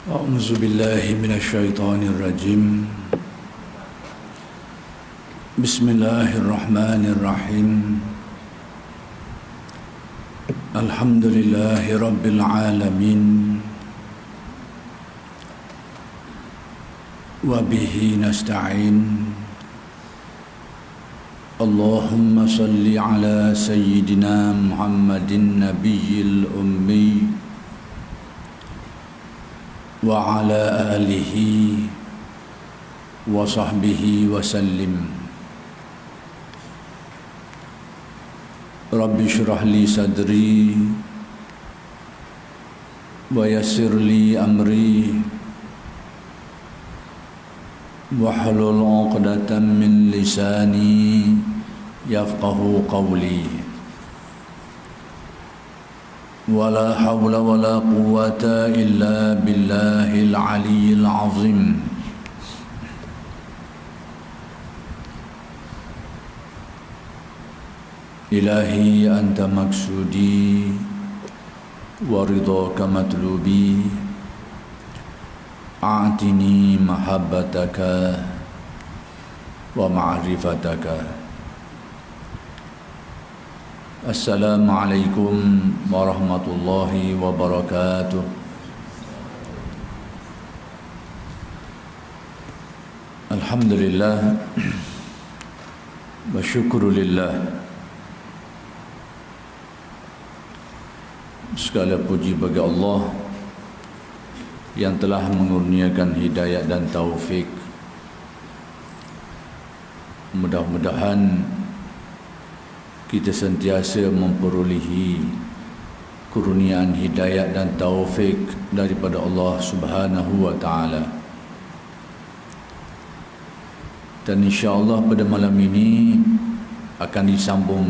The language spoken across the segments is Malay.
أعوذ بالله من الشيطان الرجيم بسم الله الرحمن الرحيم الحمد لله رب العالمين وبه نستعين اللهم صل على سيدنا محمد النبي الأمي وعلى آله وصحبه وسلم رب اشرح لي صدري ويسر لي أمري واحلل عقدة من لساني يفقه قولي ولا حول ولا قوة إلا بالله العلي العظيم إلهي أنت مقصودي ورضاك مطلوبي أعطني محبتك ومعرفتك Assalamualaikum warahmatullahi wabarakatuh. Alhamdulillah wa syukrulillah. Segala puji bagi Allah yang telah mengurniakan hidayah dan taufik. Mudah-mudahan kita sentiasa memperolehi kurniaan hidayah dan taufik daripada Allah Subhanahu wa taala. Dan insya-Allah pada malam ini akan disambung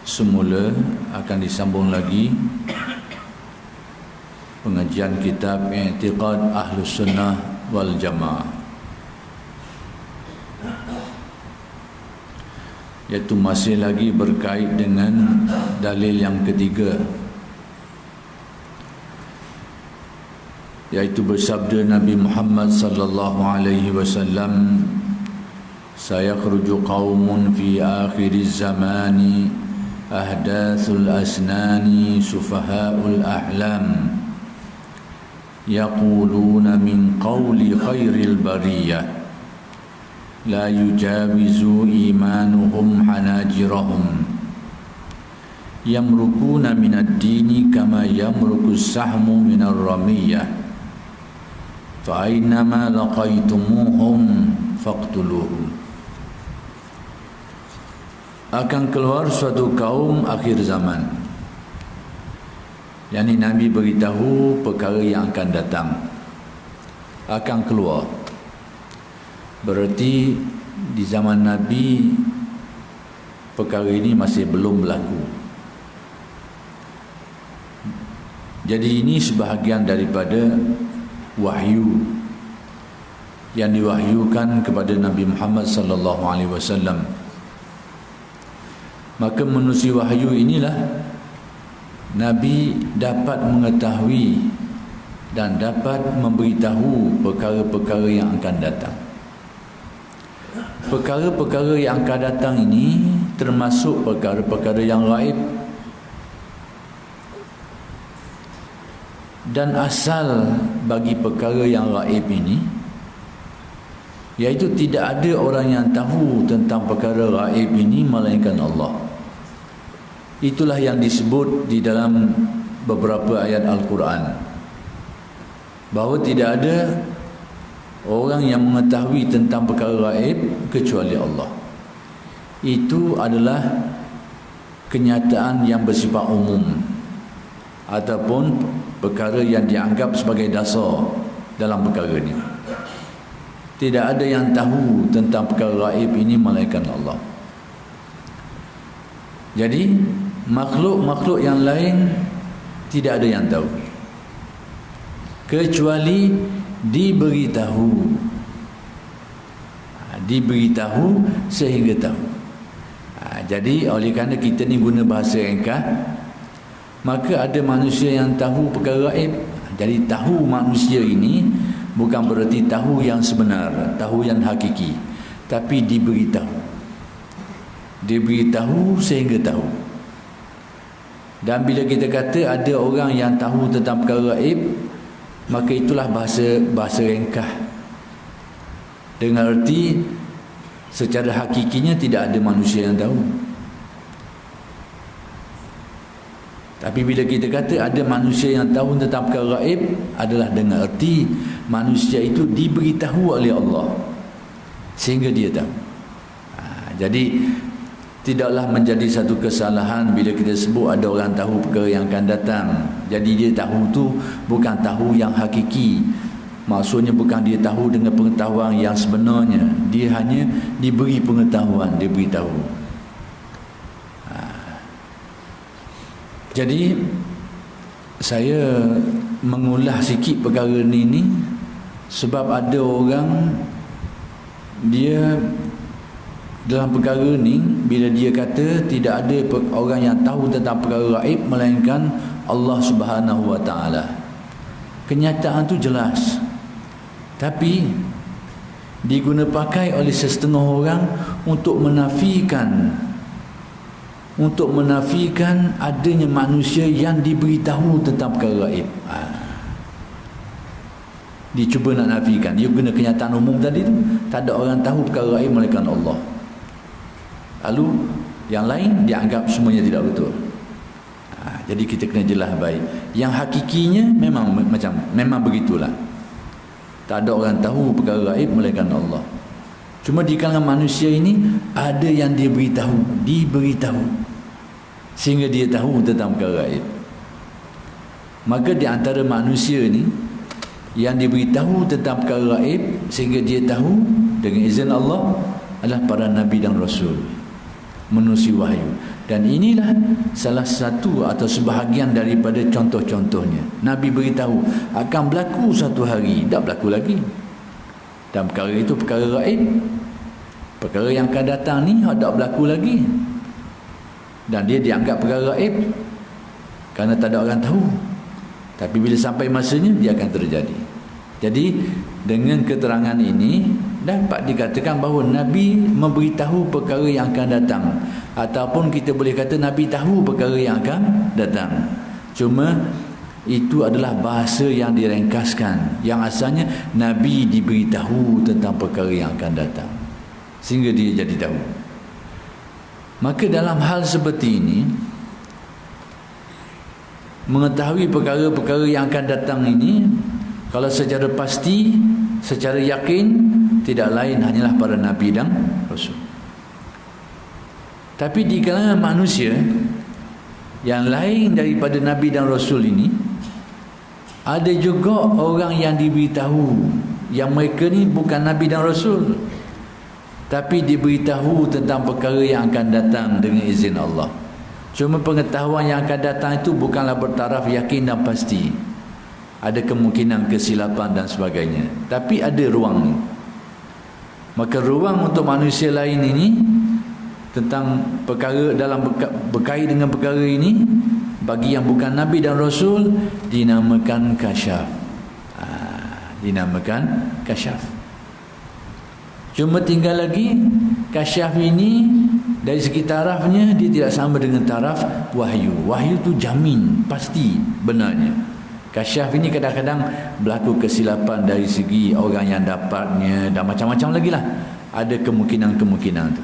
semula, akan disambung lagi pengajian kitab I'tiqad Ahlus Sunnah wal Jamaah, iaitu masih lagi berkait dengan dalil yang ketiga, iaitu bersabda Nabi Muhammad sallallahu alaihi wasallam, sayakhruju qaumun fi akhiriz zamani ahdathul asnani sufahaul ahlam yaquluna min qawli khairil bariyah la yujawizu imanuhum hanajirahum yamrukuna minad dini kama yamrukus sahmu minar ramiyah fa aynama laqaitumuhum faqtuluhum. Akan keluar suatu kaum akhir zaman, yakni Nabi beritahu perkara yang akan datang akan keluar. Berarti di zaman Nabi perkara ini masih belum berlaku. Jadi ini sebahagian daripada wahyu yang diwahyukan kepada Nabi Muhammad sallallahu alaihi wasallam. Maka menerusi wahyu inilah Nabi dapat mengetahui dan dapat memberitahu perkara-perkara yang akan datang. Perkara-perkara yang akan datang ini termasuk perkara-perkara yang gaib. Dan asal bagi perkara yang gaib ini, iaitu tidak ada orang yang tahu tentang perkara gaib ini melainkan Allah. Itulah yang disebut di dalam beberapa ayat Al-Quran, bahawa tidak ada orang yang mengetahui tentang perkara gaib kecuali Allah. Itu adalah kenyataan yang bersifat umum ataupun perkara yang dianggap sebagai dasar dalam perkara ini. Tidak ada yang tahu tentang perkara gaib ini melainkan Allah. Jadi makhluk-makhluk yang lain tidak ada yang tahu kecuali diberitahu sehingga tahu. Jadi oleh kerana kita ni guna bahasa ringkas, maka ada manusia yang tahu perkara gaib, Jadi tahu manusia ini bukan berarti tahu yang sebenar, tahu yang hakiki, tapi diberitahu. Diberitahu sehingga tahu. Dan bila kita kata ada orang yang tahu tentang perkara gaib, maka itulah bahasa ringkas. Dengan arti secara hakikinya tidak ada manusia yang tahu. Tapi bila kita kata ada manusia yang tahu tentang perkara gaib, adalah dengan arti manusia itu diberitahu oleh Allah sehingga dia tahu. Jadi tidaklah menjadi satu kesalahan bila kita sebut ada orang tahu perkara yang akan datang. Jadi dia tahu tu bukan tahu yang hakiki. Maksudnya bukan dia tahu dengan pengetahuan yang sebenarnya. Dia hanya diberi pengetahuan, dia beritahu. Jadi saya mengulas sikit perkara ni sebab ada orang dia dalam perkara ni, bila dia kata tidak ada orang yang tahu tentang perkara gaib melainkan Allah Subhanahu Wa Taala. Kenyataan tu jelas, tapi diguna pakai oleh setengah orang untuk menafikan adanya manusia yang diberitahu tentang perkara gaib. Dia cuba nak nafikan. Dia guna kenyataan umum tadi tu, tak ada orang tahu perkara gaib melainkan Allah. Lalu yang lain dianggap semuanya tidak betul. Jadi kita kena jelas baik. Yang hakikinya memang begitulah. Tak ada orang tahu perkara gaib melainkan Allah. Cuma di kalangan manusia ini ada yang diberitahu sehingga dia tahu tentang perkara gaib. Maka di antara manusia ni yang diberitahu tentang perkara gaib sehingga dia tahu dengan izin Allah adalah para nabi dan rasul, menerusi wahyu. Dan inilah salah satu atau sebahagian daripada contoh-contohnya. Nabi beritahu akan berlaku satu hari, tak berlaku lagi. Dan perkara itu perkara gaib. Perkara yang akan datang ni tak berlaku lagi. Dan dia dianggap perkara gaib kerana tak ada orang tahu. Tapi bila sampai masanya dia akan terjadi. Jadi dengan keterangan ini dapat dikatakan bahawa Nabi memberitahu perkara yang akan datang, ataupun kita boleh kata Nabi tahu perkara yang akan datang. Cuma itu adalah bahasa yang direngkaskan, yang asalnya Nabi diberitahu tentang perkara yang akan datang sehingga dia jadi tahu. Maka dalam hal seperti ini, mengetahui perkara-perkara yang akan datang ini, kalau secara pasti, secara yakin, tidak lain hanyalah para nabi dan rasul. Tapi di kalangan manusia yang lain daripada nabi dan rasul ini, ada juga orang yang diberitahu yang mereka ni bukan nabi dan rasul, tapi diberitahu tentang perkara yang akan datang dengan izin Allah. Cuma pengetahuan yang akan datang itu bukanlah bertaraf yakin dan pasti. Ada kemungkinan kesilapan dan sebagainya, tapi ada ruang ni. Maka ruang untuk manusia lain ini tentang perkara dalam berkait dengan perkara ini, bagi yang bukan nabi dan rasul, dinamakan kasyaf. Dinamakan kasyaf. Cuma tinggal lagi kasyaf ini dari segi tarafnya dia tidak sama dengan taraf wahyu. Wahyu tu jamin pasti benarnya. Kasyaf ini kadang-kadang berlaku kesilapan dari segi orang yang dapatnya dan macam-macam lagi lah. Ada kemungkinan-kemungkinan tu.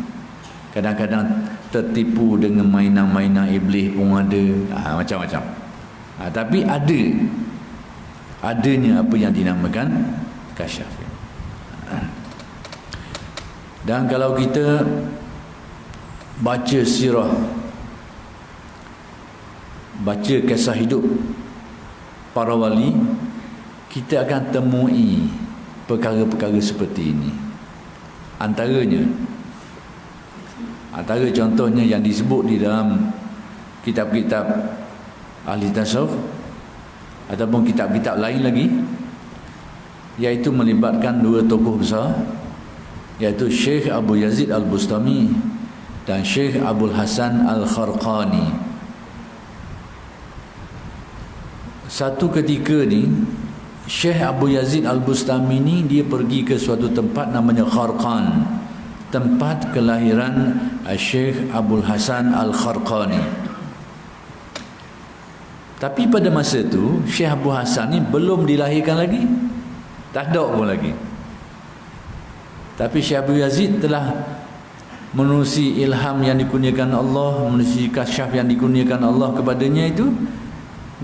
Kadang-kadang tertipu dengan mainan-mainan iblis pun ada, macam-macam. Tapi adanya apa yang dinamakan kasyaf. Dan kalau kita baca sirah, baca kisah hidup para wali, kita akan temui perkara-perkara seperti ini. Antara contohnya yang disebut di dalam kitab-kitab ahli tasawuf ataupun kitab-kitab lain lagi, iaitu melibatkan dua tokoh besar, iaitu Syekh Abu Yazid Al-Bustami dan Syekh Abdul Hasan Al-Kharqani. Satu ketika ni Syekh Abu Yazid Al-Bustami ni dia pergi ke suatu tempat namanya Kharqan, tempat kelahiran Syekh Abdul Hasan Al-Kharqani. Tapi pada masa tu Syekh Abu Hasan ni belum dilahirkan lagi, tak ada pun lagi. Tapi Syekh Abu Yazid telah menerusi ilham yang dikurniakan Allah, menerusi kasyaf yang dikurniakan Allah kepadanya itu,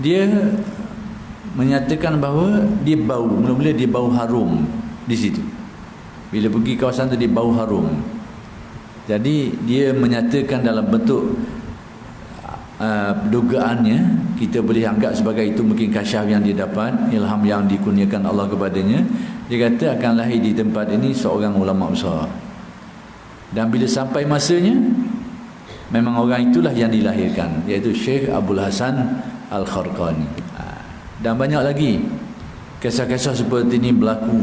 dia menyatakan bahawa dia bau, mula-mula dia bau harum di situ. Bila pergi kawasan tu dia bau harum. Jadi dia menyatakan dalam bentuk dugaannya, kita boleh anggap sebagai itu mungkin kasyaf yang dia dapat, ilham yang dikurniakan Allah kepadanya. Dia kata akan lahir di tempat ini seorang ulama besar. Dan bila sampai masanya, memang orang itulah yang dilahirkan, iaitu Syekh Abdul Hasan Al-Kharqani. Dan banyak lagi kisah-kisah seperti ini berlaku.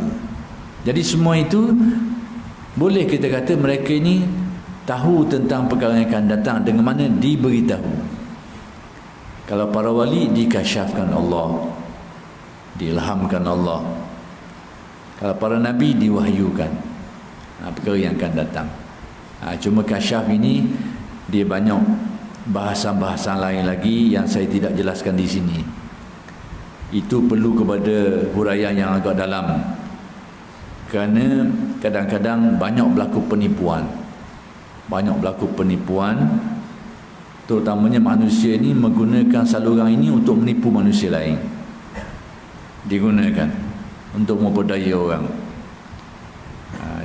Jadi semua itu boleh kita kata mereka ini tahu tentang perkara yang akan datang, dengan mana diberitahu. Kalau para wali dikasyafkan Allah, diilhamkan Allah. Kalau para nabi diwahyukan perkara yang akan datang. Cuma kasyaf ini dia banyak bahasan-bahasan lain lagi yang saya tidak jelaskan di sini. Itu perlu kepada huraian yang agak dalam, kerana kadang-kadang banyak berlaku penipuan. Terutamanya manusia ini menggunakan saluran ini untuk menipu manusia lain. Digunakan untuk memperdaya orang.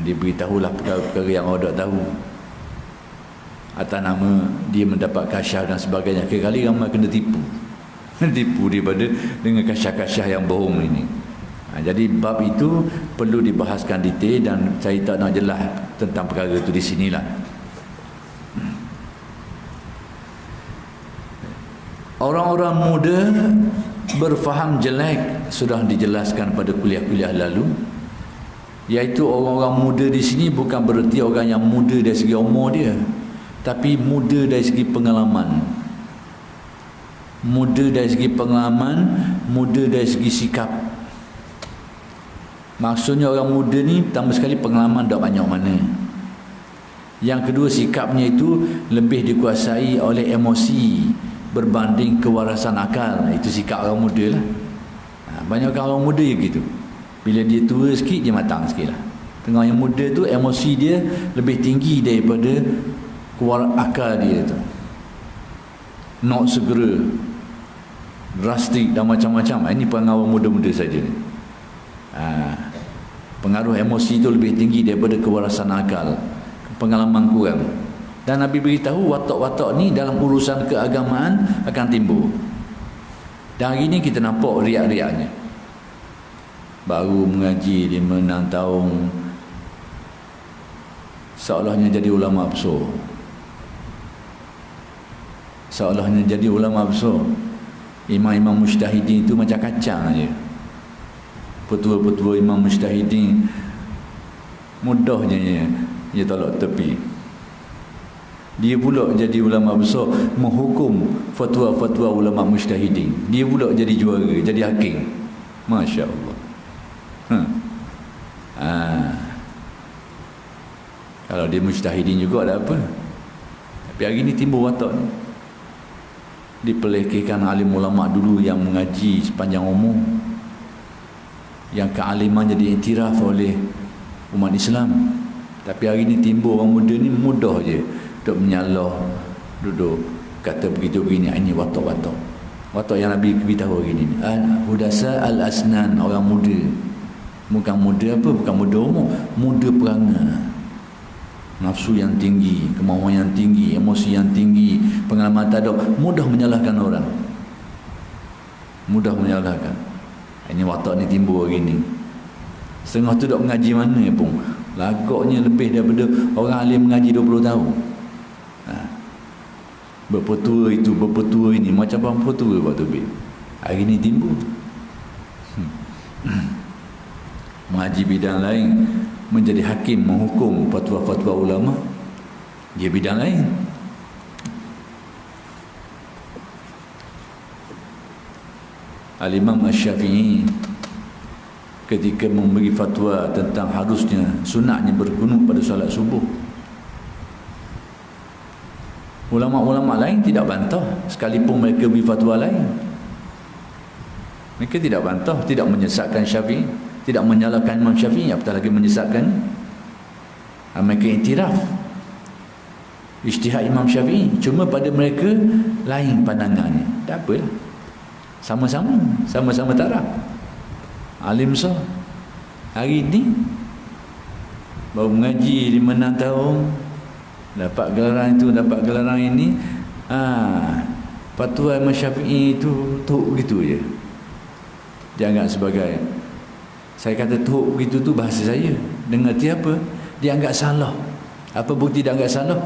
Diberitahulah perkara-perkara yang orang tak tahu, atas nama dia mendapat kasyaf dan sebagainya. Kali ramai kena tipu daripada dengan kasyaf-kasyaf yang bohong ini. Jadi bab itu perlu dibahaskan detail, dan saya tak nak jelas tentang perkara itu di sinilah. Orang-orang muda berfaham jelek sudah dijelaskan pada kuliah-kuliah lalu, iaitu orang-orang muda di sini bukan bererti orang yang muda dari segi umur dia, tapi muda dari segi pengalaman. Muda dari segi pengalaman, muda dari segi sikap. Maksudnya orang muda ni pertama sekali pengalaman tak banyak mana. Yang kedua, sikapnya itu lebih dikuasai oleh emosi berbanding kewarasan akal. Itu sikap orang muda lah. Banyak orang muda je gitu. Bila dia tua sikit, dia matang sikit lah. Tengah yang muda tu emosi dia lebih tinggi daripada akal dia tu. Nak segera, drastik dan macam-macam. Ini pengaruh muda-muda saja. Pengaruh emosi itu lebih tinggi daripada kewarasan akal, pengalaman kurang. Dan Nabi beritahu watak-watak ni dalam urusan keagamaan akan timbul. Dan hari ni kita nampak riak-riaknya. Baru mengaji 5-6 tahun, seolahnya jadi ulama besar. Seolahnya jadi ulama besar. Imam-imam mujtahidin itu macam kacang aja. Petua-petua imam mujtahidin mudahnya dia tolak tepi. Dia pula jadi ulama besar, menghukum fatwa-fatwa ulama mujtahidin. Dia pula jadi juara, jadi hakim. Masya Allah. Kalau dia mujtahidin juga ada apa? Tapi hari ni timbul watak ni. Dipelekehkan alim ulama dulu yang mengaji sepanjang umur, yang kealiman jadi iktiraf oleh umat Islam. Tapi hari ni timbul orang muda ni mudah je duduk menyalah, duduk kata begitu begini. Ini watak-watak yang Nabi beritahu hari ni. Hudasa al-asnan, orang muda. Bukan muda apa, bukan muda umur, muda perangai. Nafsu yang tinggi, kemauan yang tinggi, emosi yang tinggi, pengalaman tak ada, mudah menyalahkan orang. Mudah menyalahkan. Ini watak ni timbul hari ni. Setengah tu dok mengaji mana pun, lagaknya lebih daripada orang alim mengaji 20 tahun. Berpetua itu, berpetua ini, macam orang petua waktu tu. Hari ni timbul. Mengaji bidang lain, menjadi hakim, menghukum fatwa-fatwa ulama, dia bidang lain. Al-Imam Asy-Syafi'i ketika memberi fatwa tentang harusnya sunatnya berkunut pada solat subuh, ulama-ulama lain tidak bantah, sekalipun mereka beri fatwa lain. Mereka tidak bantah, tidak menyesatkan Syafi'i, tidak menyalahkan Imam Syafi'i, apatah lagi menyesatkan. Mereka iktiraf ijtihad Imam Syafi'i, cuma pada mereka lain pandangannya. Tak apalah, sama-sama taraf. Alim sah hari ni baru mengaji 5-6 tahun, dapat gelaran itu, dapat gelaran ini. Fatwa Imam Syafi'i itu teruk gitu je, dia anggap sebagai, saya kata teruk gitu tu bahasa saya, dengan arti apa? Dia anggap salah. Apa bukti dia anggap salah?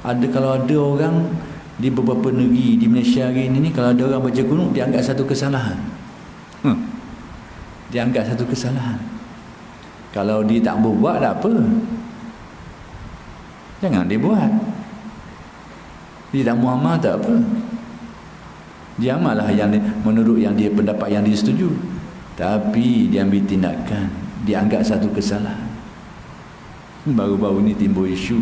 Kalau ada orang di beberapa negeri di Malaysia hari ini, kalau ada orang baca kunut, dia anggap satu kesalahan. Dia anggap satu kesalahan. Kalau dia tak buat, tak apa, jangan dia buat. Dia tak mau amal, tak apa, dia amallah yang menurut yang dia, pendapat yang dia setuju. Tapi dia ambil tindakan, dia anggap satu kesalahan. Baru-baru ni timbul isu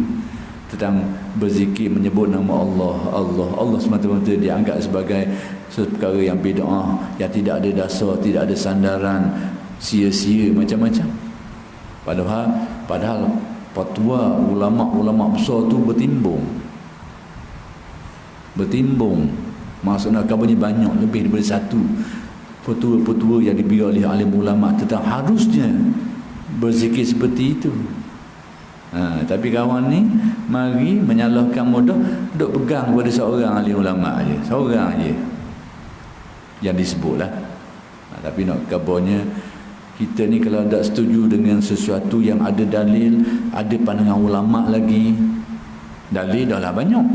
tentang berzikir, menyebut nama Allah semata-mata dia anggap sebagai perkara yang bid'ah, yang tidak ada dasar, tidak ada sandaran, sia-sia, macam-macam. Padahal fatwa ulama-ulama besar tu bertimbung, maksudnya kabarnya banyak, lebih daripada satu fatwa-fatwa yang diberi oleh alim ulama tentang harusnya berzikir seperti itu. Tapi kawan ni mari menyalahkan mudah, duk pegang kepada seorang alim ulama aje, seorang aje yang disebutlah. Tapi nak kabarnya, kita ni kalau tak setuju dengan sesuatu yang ada dalil, ada pandangan ulama lagi, dalil dah lah banyak,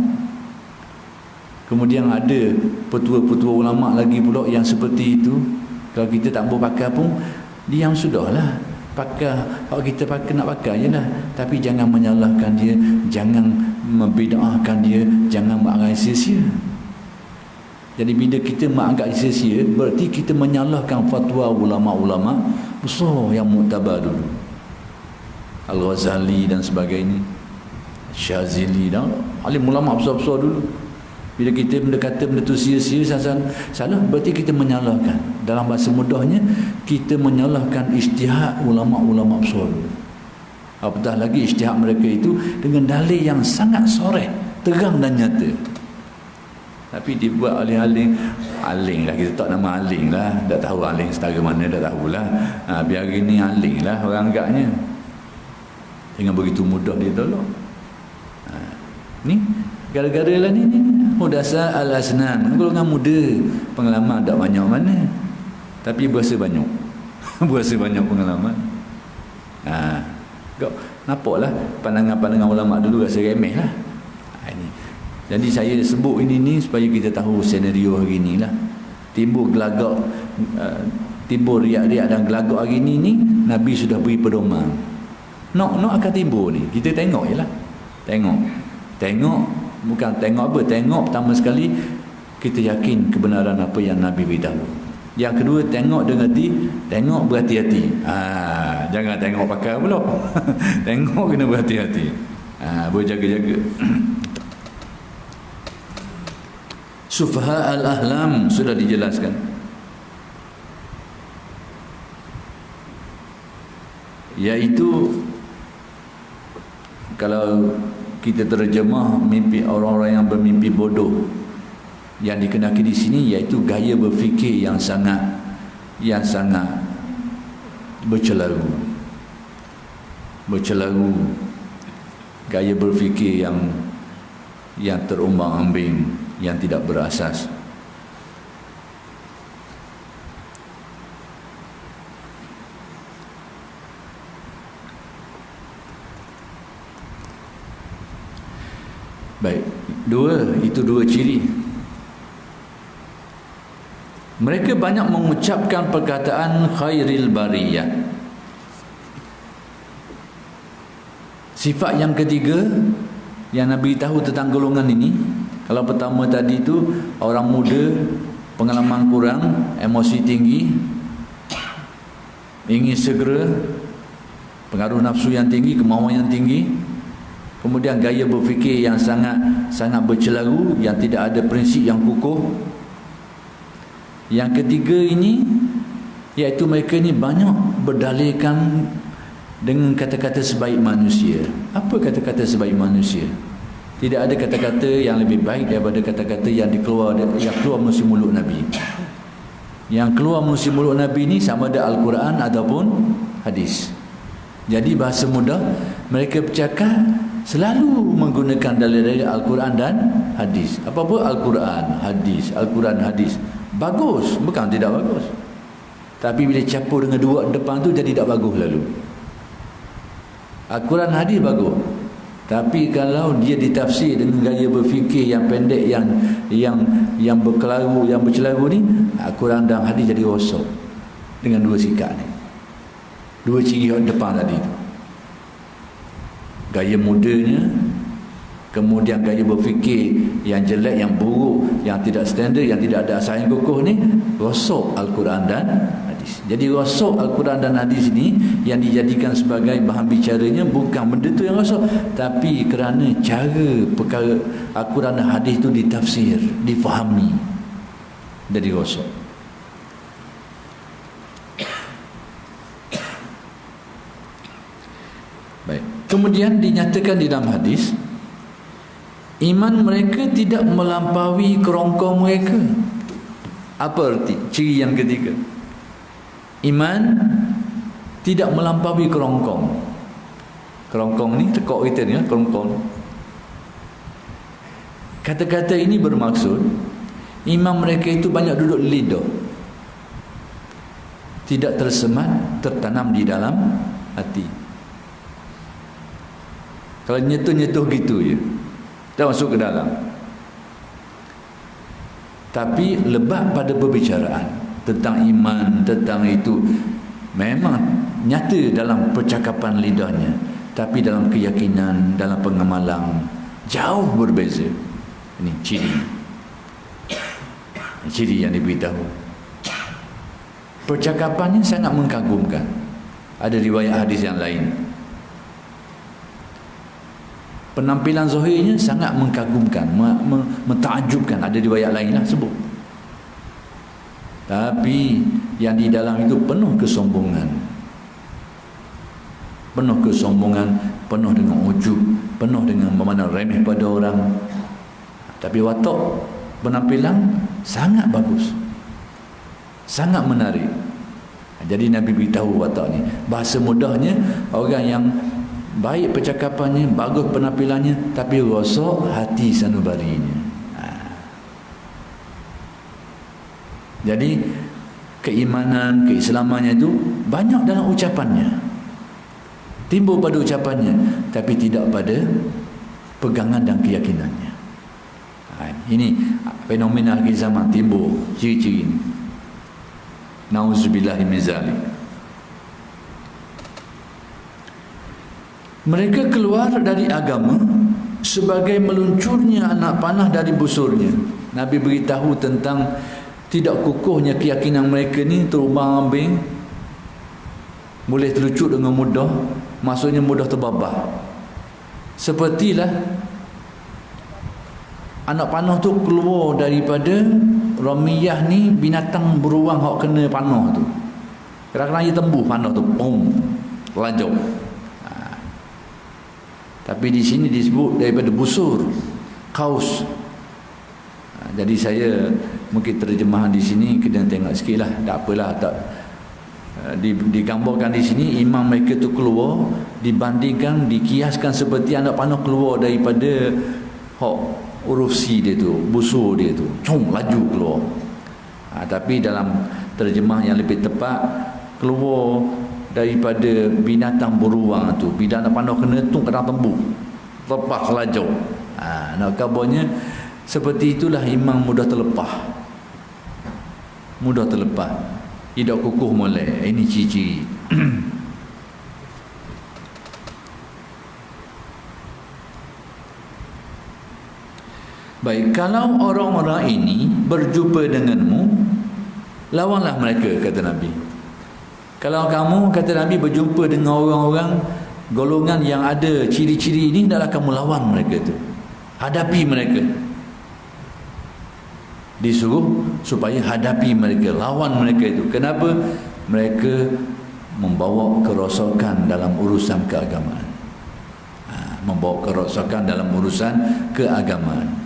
kemudian ada petua-petua ulama lagi pula yang seperti itu, kalau kita tak mau pakai pun diam sudahlah. Pakai, kalau kita nak pakai je lah. Tapi jangan menyalahkan dia, jangan membida'ahkan dia, jangan menganggap sia-sia. Jadi bila kita menganggap sia-sia, berarti kita menyalahkan fatwa ulama-ulama besar yang muktabar dulu, Al-Ghazali dan sebagainya, Syazili dan alim ulama besar-besar dulu. Bila kita mendekati benda tu sia-sia, salah, berarti kita menyalahkan. Dalam bahasa mudahnya, kita menyalahkan ijtihad ulama-ulama besar. Apatah lagi ijtihad mereka itu dengan dalil yang sangat soreh, terang dan nyata. Tapi dibuat oleh aling lah, kita tak nama aling lah, tak tahu aling setara mana, tak tahulah. Biar ini aling lah orang agaknya, dengan begitu mudah dia tolong. Ni gara-gara lah ni Hudasa al-Asnan, golongan muda, pengalaman tak banyak mana, tapi berasa banyak berasa banyak pengalaman. Nampaklah pandangan-pandangan ulama dulu rasa remeh lah. Ini jadi saya sebut ini supaya kita tahu senario hari ni lah. Timbul gelagak, timbul riak-riak dan gelagak hari ni Nabi sudah beri pedoman. Nak akan timbul ni, kita tengok je lah. Tengok bukan tengok apa, tengok pertama sekali kita yakin kebenaran apa yang Nabi beritahu. Yang kedua, tengok dengan hati, tengok berhati-hati. Jangan tengok pakai pula. Tengok kena berhati-hati. Berjaga-jaga. Sufaha al-ahlam sudah dijelaskan. Iaitu kalau kita terjemah mimpi orang-orang yang bermimpi bodoh, yang dikenaki di sini iaitu gaya berfikir yang sangat bercelaru, gaya berfikir yang terumbang-ambing, yang tidak berasas. Baik, itu dua ciri. Mereka banyak mengucapkan perkataan khairil bariyah. Sifat yang ketiga yang Nabi tahu tentang golongan ini, kalau pertama tadi itu orang muda pengalaman kurang, emosi tinggi, ingin segera, pengaruh nafsu yang tinggi, kemauan yang tinggi, kemudian gaya berfikir yang sangat bercelaru, yang tidak ada prinsip yang kukuh. Yang ketiga ini, iaitu mereka ni banyak berdalilkan dengan kata-kata sebaik manusia. Apa kata-kata sebaik manusia? Tidak ada kata-kata yang lebih baik daripada kata-kata yang keluar melalui mulut Nabi. Yang keluar melalui mulut Nabi ni sama ada Al-Quran ataupun hadis. Jadi bahasa mudah, mereka bercakap selalu menggunakan dalil-dalil Al-Quran dan hadis. Apa-apa Al-Quran, hadis, Al-Quran, hadis. Bagus, bukan tidak bagus. Tapi bila campur dengan dua depan tu jadi tak bagus lalu. Al-Quran, hadis bagus. Tapi kalau dia ditafsir dengan gaya berfikir yang pendek, yang berkelaru, yang bercelaru ni, Al-Quran dan hadis jadi rosak dengan dua sikap ni. Dua ciri depan tadi tu. Gaya mudanya, kemudian gaya berfikir yang jelek, yang buruk, yang tidak standard, yang tidak ada asas yang kukuh ni, rosak Al-Quran dan hadis. Jadi rosak Al-Quran dan hadis ni yang dijadikan sebagai bahan bicaranya bukan benda tu yang rosak, tapi kerana cara perkara Al-Quran dan hadis tu ditafsir, difahami, jadi rosak. Baik. Kemudian dinyatakan di dalam hadis, iman mereka tidak melampaui kerongkong mereka. Apa arti? Ciri yang ketiga, iman tidak melampaui kerongkong. Kerongkong ni tekok kita ni, kerongkong. Kata-kata ini bermaksud iman mereka itu banyak duduk lidah, tidak tersemat, tertanam di dalam hati. Kalau nyetuh-nyetuh gitu je, dah masuk ke dalam. Tapi lebat pada perbicaraan tentang iman, tentang itu, memang nyata dalam percakapan lidahnya, tapi dalam keyakinan, dalam pengamalan jauh berbeza. Ini ciri yang diberitahu. Percakapannya sangat mengagumkan. Ada riwayat hadis yang lain, penampilan zahirnya sangat mengagumkan, mentakjubkan. Ada riwayat lain lah sebut. Tapi yang di dalam itu penuh kesombongan. Penuh kesombongan, penuh dengan ujub, penuh dengan memandang remeh pada orang. Tapi watak penampilan sangat bagus, sangat menarik. Jadi Nabi beritahu watak ni. Bahasa mudahnya, orang yang baik percakapannya, bagus penampilannya, tapi rosak hati sanubarinya. Jadi keimanan, keislamannya itu banyak dalam ucapannya, timbul pada ucapannya, tapi tidak pada pegangan dan keyakinannya. Ini fenomena akhir zaman timbul ciri-ciri ini. Nauzubillahi min zalik. Mereka keluar dari agama sebagai meluncurnya anak panah dari busurnya. Nabi beritahu tentang tidak kukuhnya keyakinan mereka ni, terumbang-ambing, boleh terlucut dengan mudah, maksudnya mudah terbabah. Sepertilah anak panah tu keluar daripada ramiyah ni, binatang beruang hak kena panah tu. Kadang-kadang dia tembus panah tu, pum, lanjut. Tapi di sini disebut daripada busur, kaus. Jadi saya mungkin terjemahan di sini kena tengok sikit lah, tak apalah, tak digambarkan di sini imam mereka tu keluar, dibandingkan, dikiaskan seperti anak panah keluar daripada urusi dia tu, busur dia tu, laju keluar. Tapi dalam terjemah yang lebih tepat, keluar daripada binatang beruang tu. Bila anak panah kena tu kena tembus, lepas laju. Nak kabarnya seperti itulah iman mudah terlepas, mudah terlepas, tidak kukuh molek. Ini ciri-ciri. Baik, kalau orang-orang ini berjumpa denganmu, lawanlah mereka, kata Nabi. Kalau kamu, kata Nabi, berjumpa dengan orang-orang golongan yang ada ciri-ciri ini, hendaklah kamu lawan mereka itu. Hadapi mereka. Disuruh supaya hadapi mereka, lawan mereka itu. Kenapa? Mereka membawa kerosakan dalam urusan keagamaan. Membawa kerosakan dalam urusan keagamaan.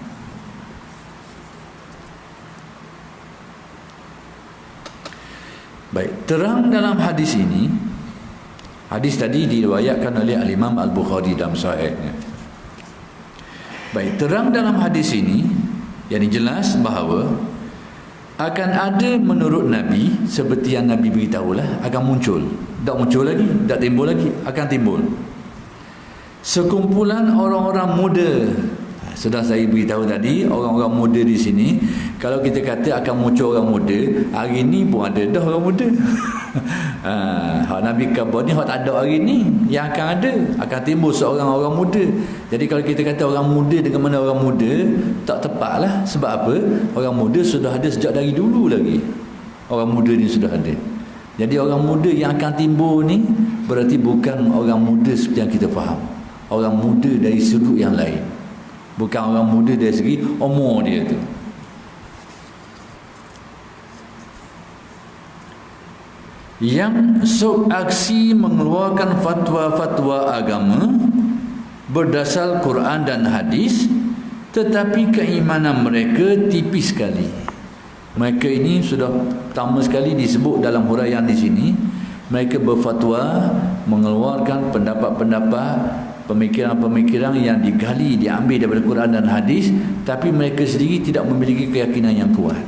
Baik, terang dalam hadis ini. Hadis tadi diriwayatkan oleh Al-Imam Al-Bukhari dalam sahihnya. Baik, terang dalam hadis ini, yang jelas bahawa akan ada menurut Nabi, seperti yang Nabi beritahulah, akan muncul. Tak muncul lagi, tak timbul lagi, akan timbul sekumpulan orang-orang muda. Sudah saya beritahu tadi, orang-orang muda di sini, kalau kita kata akan muncul orang muda, hari ni pun ada dah orang muda. Hak Nabi khabar ni, hak tak ada hari ni, yang akan ada, akan timbul seorang orang muda. Jadi kalau kita kata orang muda dengan mana orang muda, tak tepatlah. Sebab apa? Orang muda sudah ada sejak dari dulu lagi. Orang muda ni sudah ada. Jadi orang muda yang akan timbul ni berarti bukan orang muda seperti yang kita faham. Orang muda dari sudut yang lain. Bukan orang muda dari segi umur dia tu. Yang subaksi mengeluarkan fatwa-fatwa agama berdasar Quran dan hadis, tetapi keimanan mereka tipis sekali. Mereka ini sudah pertama sekali disebut dalam huraian di sini. Mereka berfatwa, mengeluarkan pendapat-pendapat, pemikiran-pemikiran yang digali, diambil daripada Quran dan hadis, tapi mereka sendiri tidak memiliki keyakinan yang kuat,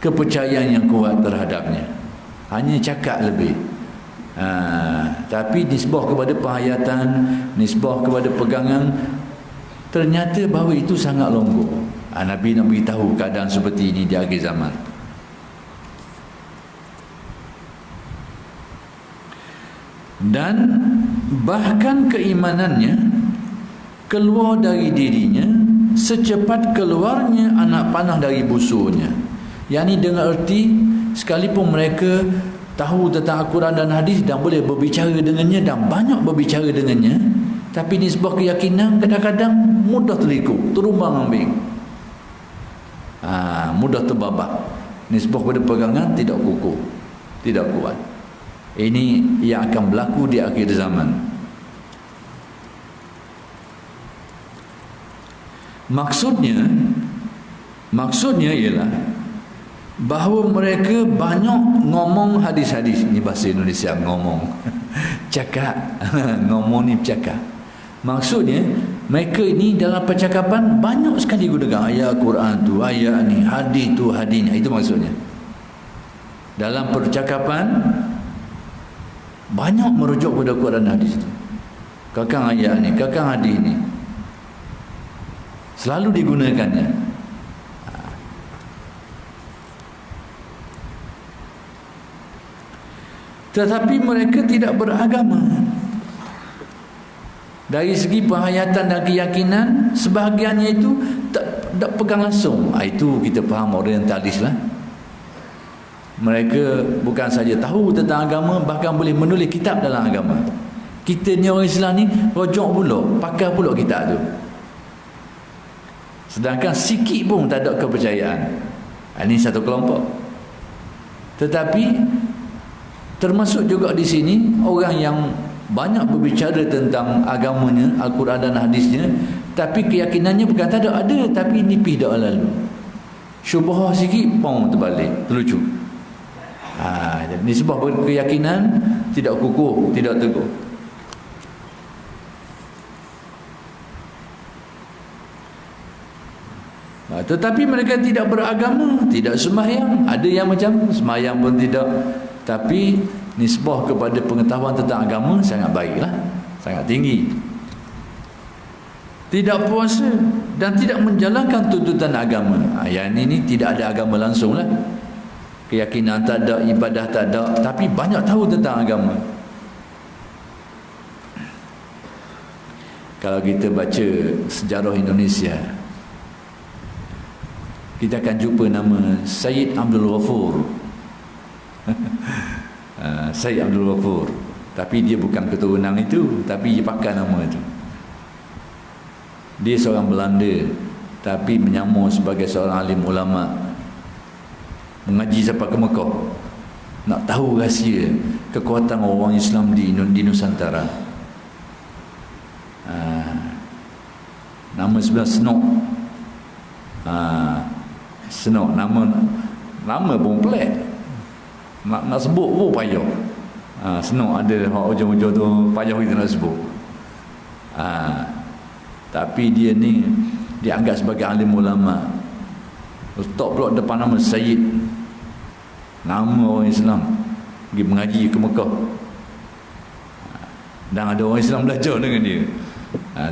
kepercayaan yang kuat terhadapnya. Hanya cakap lebih. Tapi nisbah kepada penghayatan, nisbah kepada pegangan, ternyata bahawa itu sangat longgar. Nabi nak beritahu keadaan seperti ini di akhir zaman. Dan bahkan keimanannya keluar dari dirinya secepat keluarnya anak panah dari busurnya. Yang ini dengan erti, sekalipun mereka tahu tentang Al-Quran dan hadis dan boleh berbicara dengannya dan banyak berbicara dengannya, tapi nisbah keyakinan kadang-kadang mudah terikut, terumbang-ambing, mudah terbabak. Nisbah pada pegangan tidak kukuh, tidak kuat. Ini yang akan berlaku di akhir zaman. Maksudnya ialah bahawa mereka banyak ngomong hadis-hadis. Ini bahasa Indonesia, ngomong. Cakap. Ngomong ni cakap. Maksudnya mereka ini dalam percakapan banyak sekali gunakan ayat Quran tu, ayat ni, hadis tu, hadisnya. Itu maksudnya. Dalam percakapan banyak merujuk pada Quran hadis tu. Kakang ayat ni, kakang hadis ni, selalu digunakannya. Tetapi mereka tidak beragama. Dari segi penghayatan dan keyakinan, sebahagiannya itu tak pegang langsung. Itu kita faham orientalis lah. Mereka bukan saja tahu tentang agama, bahkan boleh menulis kitab dalam agama. Kita ni orang Islam ni rojok pula, pakai pula kitab tu. Sedangkan sikit pun tak ada kepercayaan. Ini satu kelompok. Tetapi termasuk juga di sini orang yang banyak berbicara tentang agamanya, Al-Quran dan hadisnya, tapi keyakinannya bukan tak ada, tapi nipis dah lalu. Syubhah sikit, pong terbalik, terlucu. Ini sebab keyakinan tidak kukuh, tidak teguh. Tetapi mereka tidak beragama, tidak sembahyang. Ada yang macam sembahyang pun tidak, tapi nisbah kepada pengetahuan tentang agama sangat baiklah, sangat tinggi. Tidak puasa dan tidak menjalankan tuntutan agama. Yang ini tidak ada agama langsung lah. Keyakinan tak ada, ibadah tak ada, tapi banyak tahu tentang agama. Kalau kita baca sejarah Indonesia, kita akan jumpa nama Syed Abdul Ghafur. Syed Abdul Ghafur, tapi dia bukan keturunan itu, tapi dia pakai nama itu. Dia seorang Belanda, tapi menyamar sebagai seorang alim ulama, mengaji sampai ke Mekah, nak tahu rahsia kekuatan orang Islam di Nusantara. Nama sebelah Senok. Senok, nama pun pelik, nak sebut pun payah. Senok ada ujung-ujung tu payah kita nak sebut. Tapi dia ni dianggap sebagai alim ulama. Letak pula depan nama Syed, nama orang Islam, pergi mengaji ke Mekah, dan ada orang Islam belajar dengan dia.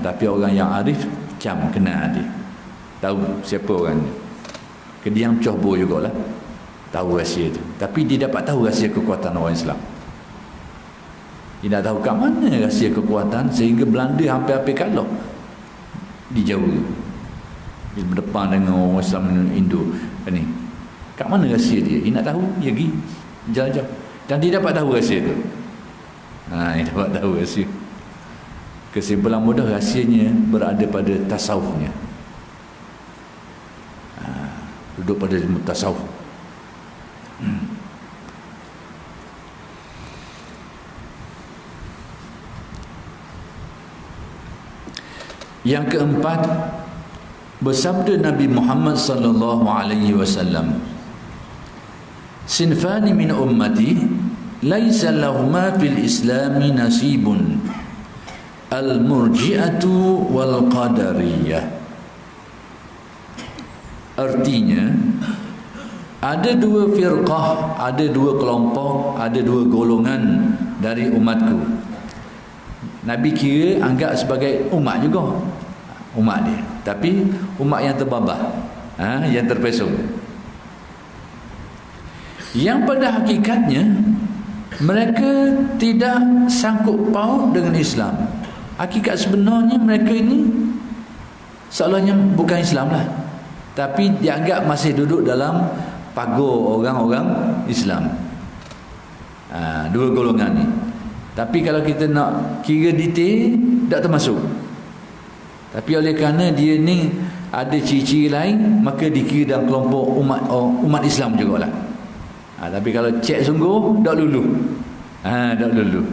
Tapi orang yang arif macam kenal dia, tahu siapa orang ni. Kediam cohbo jugalah, tahu rahsia tu. Tapi dia dapat tahu rahsia kekuatan orang Islam. Dia nak tahu kat mana rahsia kekuatan sehingga Belanda hampir-hampir kalah di Jawa. Dia berdepan dengan orang Islam Indo ni. Kat mana rahsia dia? Dia nak tahu, dia pergi jalan-jalan. Dan dia dapat tahu rahsia tu. Dia dapat tahu rahsia. Kesimpulan mudah, rahsianya berada pada tasawufnya. Duduk pada tasawuf. Yang keempat, bersabda Nabi Muhammad sallallahu alaihi wasallam, sinfani min ummati laisa lahuma fil islami nasibun, al-murji'atu wal qadariyah. Artinya, ada dua firqah, ada dua kelompok, ada dua golongan dari umatku. Nabi kira anggap sebagai umat juga, umat dia, tapi umat yang terbabah, yang terpesong, yang pada hakikatnya mereka tidak sangkut paut dengan Islam. Hakikat sebenarnya mereka ini seolahnya bukan Islam lah, tapi dianggap masih duduk dalam pagar orang-orang Islam. Dua golongan ni. Tapi kalau kita nak kira detail, tak termasuk. Tapi oleh kerana dia ni ada ciri-ciri lain, maka dikira dalam kelompok umat Islam jugalah. Tapi kalau cek sungguh, tak lulu. Tak lulu.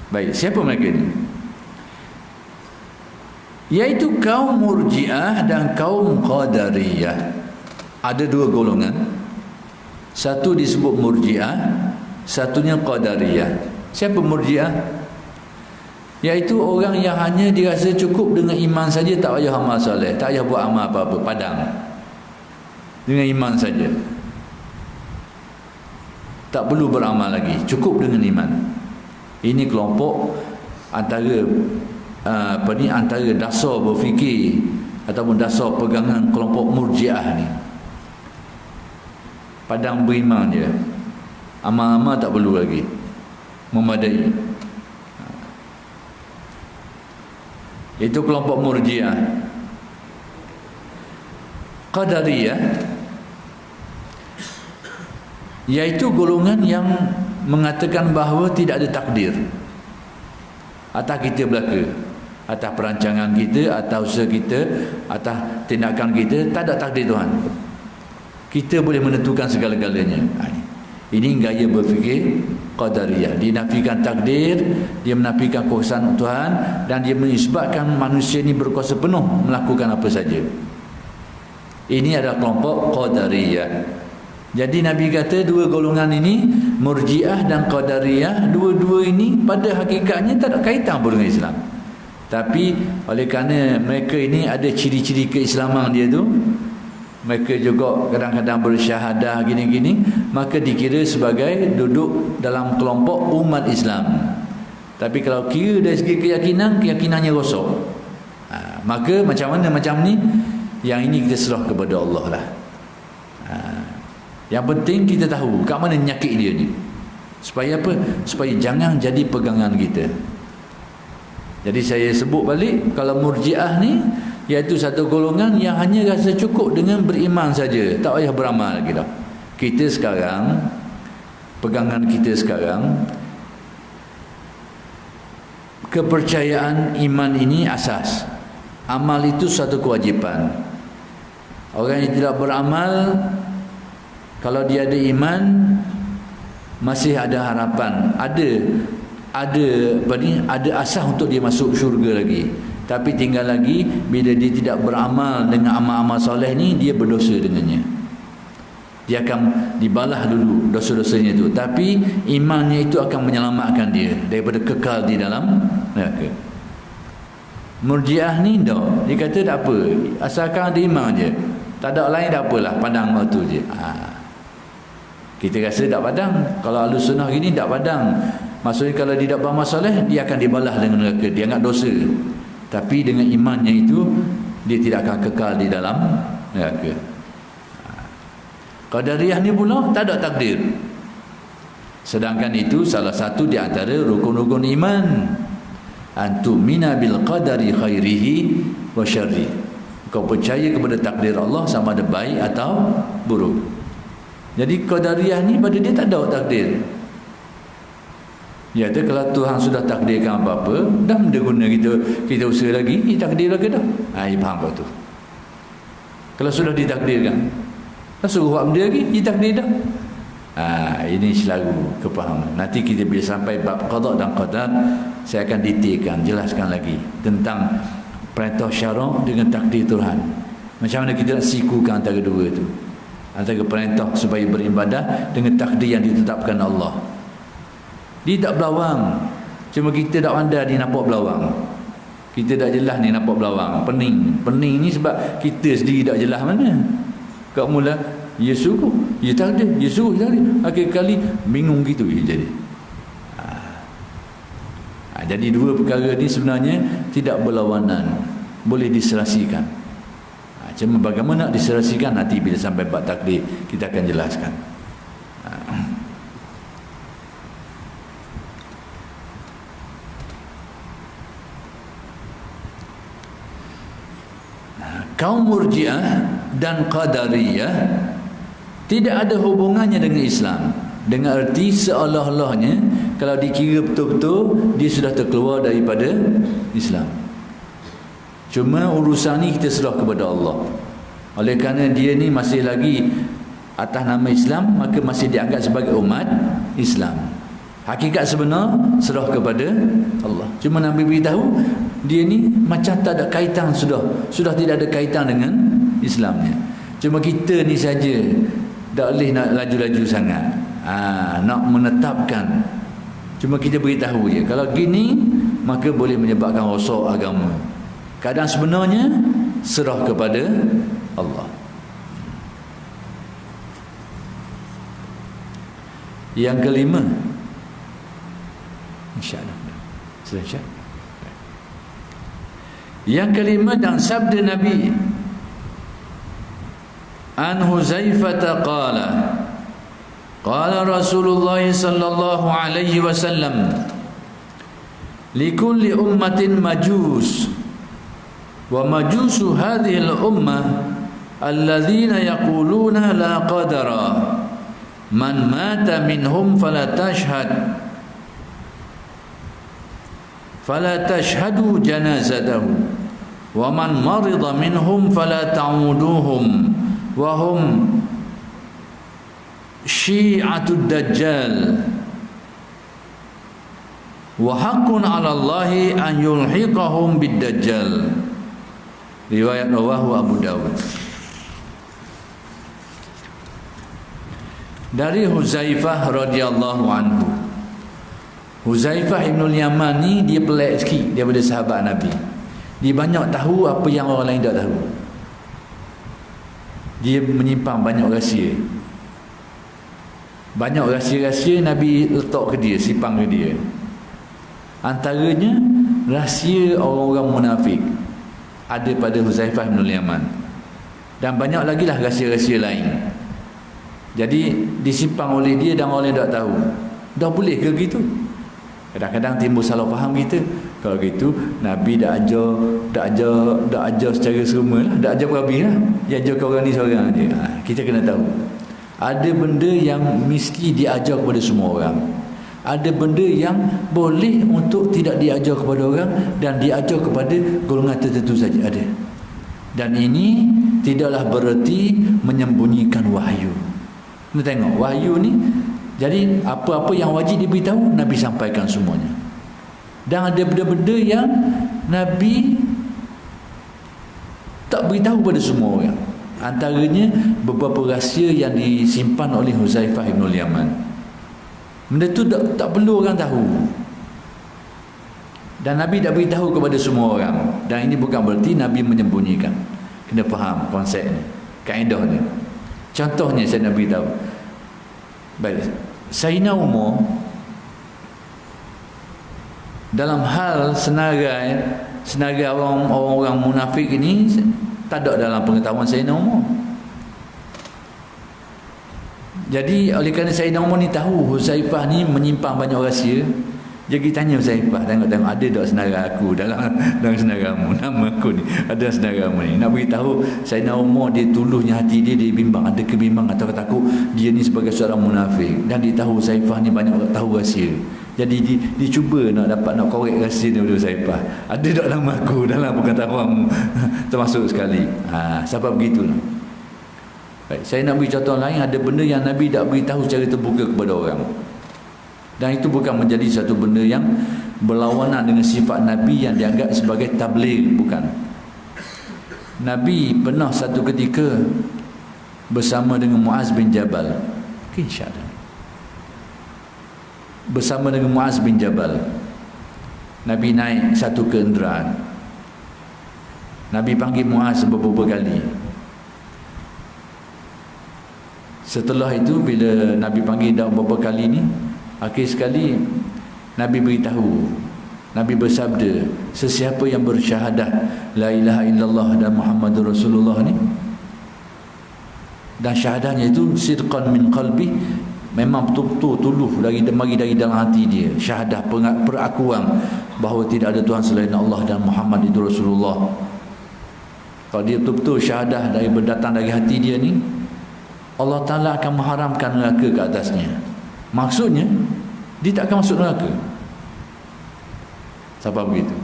Baik, siapa mereka ni? Iaitu kaum Murji'ah dan kaum Qadariyah. Ada dua golongan. Satu disebut Murji'ah, satunya Qadariyah. Siapa Murji'ah? Iaitu orang yang hanya dirasa cukup dengan iman saja, tak payah amal soleh, tak payah buat amal apa-apa, padang dengan iman saja, tak perlu beramal lagi, cukup dengan iman. Ini kelompok antara antara dasar berfikir ataupun dasar pegangan kelompok Murji'ah ni. Padang beriman je, amal-amal tak perlu lagi, memadai. Itu kelompok Murji'ah. Qadariyah iaitu golongan yang mengatakan bahawa tidak ada takdir atas kita belaka, atas perancangan kita, atas usaha kita, atas tindakan kita. Tak ada takdir Tuhan. Kita boleh menentukan segala-galanya. Ini gaya berfikir Qadariyah. Dia nafikan takdir, dia menafikan kuasaan Tuhan, dan dia menisbatkan manusia ini berkuasa penuh melakukan apa saja. Ini adalah kelompok Qadariyah. Jadi Nabi kata dua golongan ini, Murji'ah dan Qadariyah, dua-dua ini pada hakikatnya tak ada kaitan pun dengan Islam. Tapi oleh kerana mereka ini ada ciri-ciri keislaman dia tu, mereka juga kadang-kadang bersyahadah gini-gini, maka dikira sebagai duduk dalam kelompok umat Islam. Tapi kalau kira dari segi keyakinannya rosak, maka macam mana macam ni, yang ini kita serah kepada Allah lah. Yang penting kita tahu kat mana nyakit dia ni, supaya apa? Supaya jangan jadi pegangan kita. Jadi saya sebut balik, kalau Murji'ah ni iaitu satu golongan yang hanya rasa cukup dengan beriman saja, tak payah beramal lagi dah. Kita sekarang, pegangan kita sekarang, kepercayaan iman ini asas. Amal itu satu kewajipan. Orang yang tidak beramal, kalau dia ada iman, masih ada harapan, ada asas untuk dia masuk syurga lagi. Tapi tinggal lagi bila dia tidak beramal dengan amal-amal soleh ni, dia berdosa dengannya. Dia akan dibalah dulu dosa-dosanya itu, tapi imannya itu akan menyelamatkan dia daripada kekal di dalam neraka. Murjiah ni dah, dia kata tak apa, asalkan ada iman je, tak ada lain tak apalah, padang waktu je. Kita rasa tak padang. Kalau Ahlus Sunnah gini tak padang, maksudnya kalau dia tak beramal soleh, dia akan dibalah dengan neraka, dia anggap dosa. Tapi dengan imannya itu, dia tidak akan kekal di dalam neraka. Qadariyah ni pula tak ada takdir. Sedangkan itu salah satu di antara rukun-rukun iman. Antumina bil qadari khairihi wa syarri. Kau percaya kepada takdir Allah sama ada baik atau buruk. Jadi Qadariyah ni pada dia tak ada takdir. Ya, kalau Tuhan sudah takdirkan apa-apa, dah benda guna kita usaha lagi, dia takdir lagi dah. Dia faham apa tu. Kalau sudah ditakdirkan, dah suruh buat benda lagi, dia takdir dah. Ini selalu kepahaman. Nanti kita bila sampai bab qada dan qadar, saya akan detailkan, jelaskan lagi tentang perintah syarak dengan takdir Tuhan. Macam mana kita nak sikukan antara dua tu, antara perintah supaya beribadah dengan takdir yang ditetapkan Allah. Dia tak berlawang. Cuma kita tak pandai ni nampak berlawang. Kita tak jelas ni nampak berlawang. Pening ni sebab kita sendiri tak jelas mana. Kat mula, ya suruh, ya takdir, ya suruh, ya takdir. Akhir kali bingung gitu jadi. Jadi dua perkara ni sebenarnya tidak berlawanan, boleh diserasikan. Cuma bagaimana nak diserasikan, nanti bila sampai bab takdir kita akan jelaskan. Kaum Murji'ah dan Qadariyah tidak ada hubungannya dengan Islam, dengan arti seolah-olahnya kalau dikira betul-betul dia sudah terkeluar daripada Islam. Cuma urusan ni kita serah kepada Allah. Oleh kerana dia ni masih lagi atas nama Islam, maka masih dianggap sebagai umat Islam. Hakikat sebenar serah kepada Allah. Cuma Nabi beritahu dia ni macam tak ada kaitan, sudah tidak ada kaitan dengan Islamnya. Cuma kita ni saja tak boleh nak laju-laju sangat. Nak menetapkan. Cuma kita beritahu je. Kalau gini maka boleh menyebabkan rosak agama. Keadaan sebenarnya serah kepada Allah. Yang kelima, insya-Allah. Selesai. Yang kelima dan sabda Nabi an Huzaifah qala qala Rasulullah sallallahu alaihi wasallam likulli ummatin majus wa majusu hadhihi al-ummah alladhina yaquluna la qadara man mata minhum fala tashhadu janazatahu wa man marida minhum fala ta'uduhum wa hum syi'atud dajjal wa haqqun 'ala Allahi an yulhiqahum bid dajjal. Riwayat rawahu Abu Dawud. Dari Huzaifah radhiyallahu anhu. Huzaifah Ibnul Yaman ni dia pelik sikit daripada sahabat Nabi. Dia banyak tahu apa yang orang lain tak tahu. Dia menyimpan banyak rahsia. Banyak rahsia-rahsia Nabi letak ke dia, simpan ke dia. Antaranya rahsia orang-orang munafik ada pada Huzaifah bin Yaman. Dan banyak lagi lah rahsia-rahsia lain. Jadi disimpan oleh dia dan orang lain tak tahu. Dah boleh ke gitu? Kadang-kadang timbul salah faham kita. Kalau gitu Nabi dah ajar secara semua lah, dah ajar habis lah. Dia ajar ke orang ni seorang je. Kita kena tahu ada benda yang mesti diajar kepada semua orang, ada benda yang boleh untuk tidak diajar kepada orang dan diajar kepada golongan tertentu saja ada. Dan ini tidaklah bererti menyembunyikan wahyu. Kita tengok wahyu ni, jadi apa-apa yang wajib diberitahu Nabi sampaikan semuanya. Dan ada benda-benda yang Nabi tak beritahu pada semua orang. Antaranya beberapa rahsia yang disimpan oleh Huzaifah bin Yaman. Benda tu tak perlu orang tahu. Dan Nabi tak beritahu kepada semua orang. Dan ini bukan berarti Nabi menyembunyikan. Kena faham konsep ni, kaedah ni. Contohnya saya nak beritahu. Baik, Sayyidina Umar dalam hal senarai orang-orang munafik ini tak ada dalam pengetahuan Sayyidina Umar. Jadi oleh kerana Sayyidina Umar ni tahu Huzaifah ni menyimpan banyak rahsia, jadi tanya Huzaifah, tengok ada tak senarai aku dalam senaramu, nama aku ni ada senaramu ni. Nak beritahu Sayyidina Umar, dia tulusnya hati dia bimbang, ada kebimbangan atau takut dia ni sebagai seorang munafik, dan dia tahu Huzaifah ni banyak tahu rahsia. Jadi dia cuba nak korek rahsia daripada Huzaifah. Ada tak nama aku dalam pengetahuanmu? Termasuk sekali. Sebab begitulah. Baik, saya nak beri contoh lain. Ada benda yang Nabi tak beritahu secara terbuka kepada orang. Dan itu bukan menjadi satu benda yang berlawanan dengan sifat Nabi yang dianggap sebagai tabligh, bukan. Nabi pernah satu ketika bersama dengan Muaz bin Jabal. Insya-Allah. Bersama dengan Muaz bin Jabal, Nabi naik satu kenderaan. Nabi panggil Muaz beberapa kali. Setelah itu bila Nabi panggil dah beberapa kali ni, akhir sekali Nabi beritahu, Nabi bersabda, sesiapa yang bersyahadah la ilaha illallah dan Muhammadur Rasulullah ni, dan syahadahnya itu sidqan min qalbi, memang betul-betul tuluh dari dalam hati dia, syahadah perakuan bahawa tidak ada Tuhan selain Allah dan Muhammad itu Rasulullah. Kalau dia betul-betul syahadah dari berdatang dari hati dia ni, Allah Ta'ala akan mengharamkan neraka ke atasnya. Maksudnya dia tak akan masuk neraka. Sebab begitu.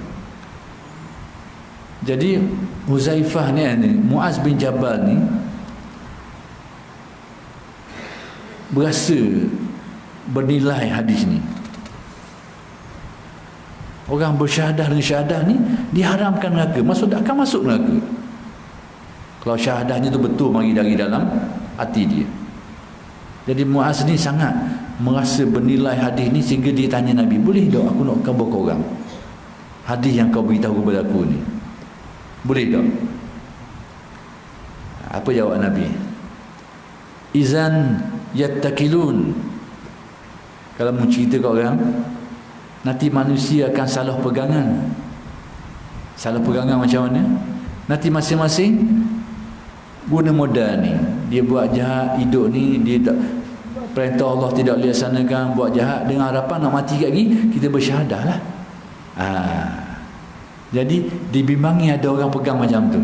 Jadi Huzaifah ni, Muaz bin Jabal ni berasa bernilai hadis ni. Orang bersyahadah dengan syahadah ni diharamkan neraka, maksud tak akan masuk neraka. Kalau syahadahnya tu betul mari dari dalam hati dia. Jadi Muaz ni sangat merasa bernilai hadis ni sehingga dia tanya Nabi, boleh tak aku nak khabar kau orang hadis yang kau beritahu kepada aku ni, boleh tak? Apa jawab Nabi? Izan yattakilun, kalau mau cerita kat orang, nanti manusia akan salah pegangan. Salah pegangan macam mana? Nanti masing-masing guna modal ni, dia buat jahat hidup ni, dia tak perintah Allah tidak dilaksanakan, buat jahat dengan harapan nak mati lagi, kita bersyahadah lah. Jadi dibimbangi ada orang pegang macam tu.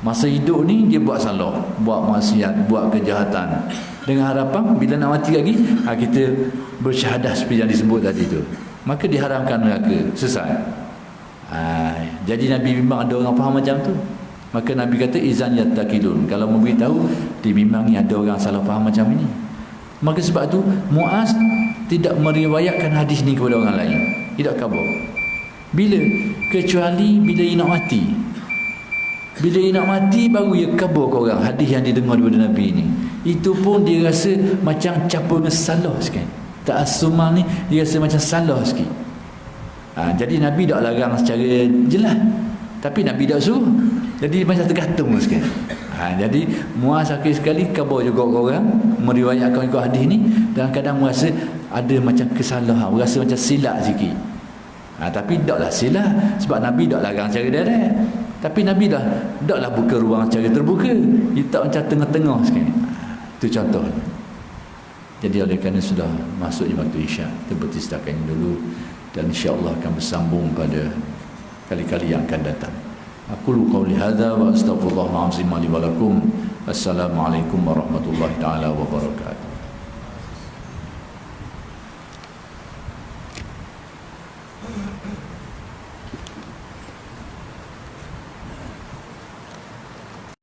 Masa hidup ni dia buat salah, buat maksiat, buat kejahatan, dengan harapan bila nak mati lagi kita bersyahadah seperti yang disebut tadi tu, maka diharamkan neraka. Selesai. Jadi Nabi bimbang ada orang faham macam tu. Maka Nabi kata izan yattakilun, kalau memberitahu dibimbangi ada orang salah faham macam ini. Maka sebab tu Muaz tidak meriwayatkan hadis ni kepada orang lain, tidak khabar. Bila? Kecuali bila ia nak mati. Bila dia nak mati baru dia khabar ke orang hadis yang didengar daripada Nabi ni. Itu pun dia rasa macam campur dengan salah sikit. Ta'assumah ni dia rasa macam salah sikit. Jadi Nabi tak larang secara jelas, tapi Nabi tak suruh. Jadi macam tergantung sikit. Jadi Muaz akhir sekali khabar juga ke orang, meriwayatkan ikut hadis ni, dan kadang merasa ada macam kesalahan, rasa macam silap sikit. Tapi taklah silap sebab Nabi tak larang secara direct. Tapi Nabi taklah buka ruang secara terbuka. Dia tak macam tengah-tengah sikit. Itu contoh. Jadi oleh kerana sudah masuk waktu Isyak, kita bertistakan dulu. dan insya-Allah akan bersambung pada kali-kali yang akan datang. Aqulu qawli hadza wa astaghfirullahal azim li wa lakum. Assalamualaikum warahmatullahi taala wabarakatuh.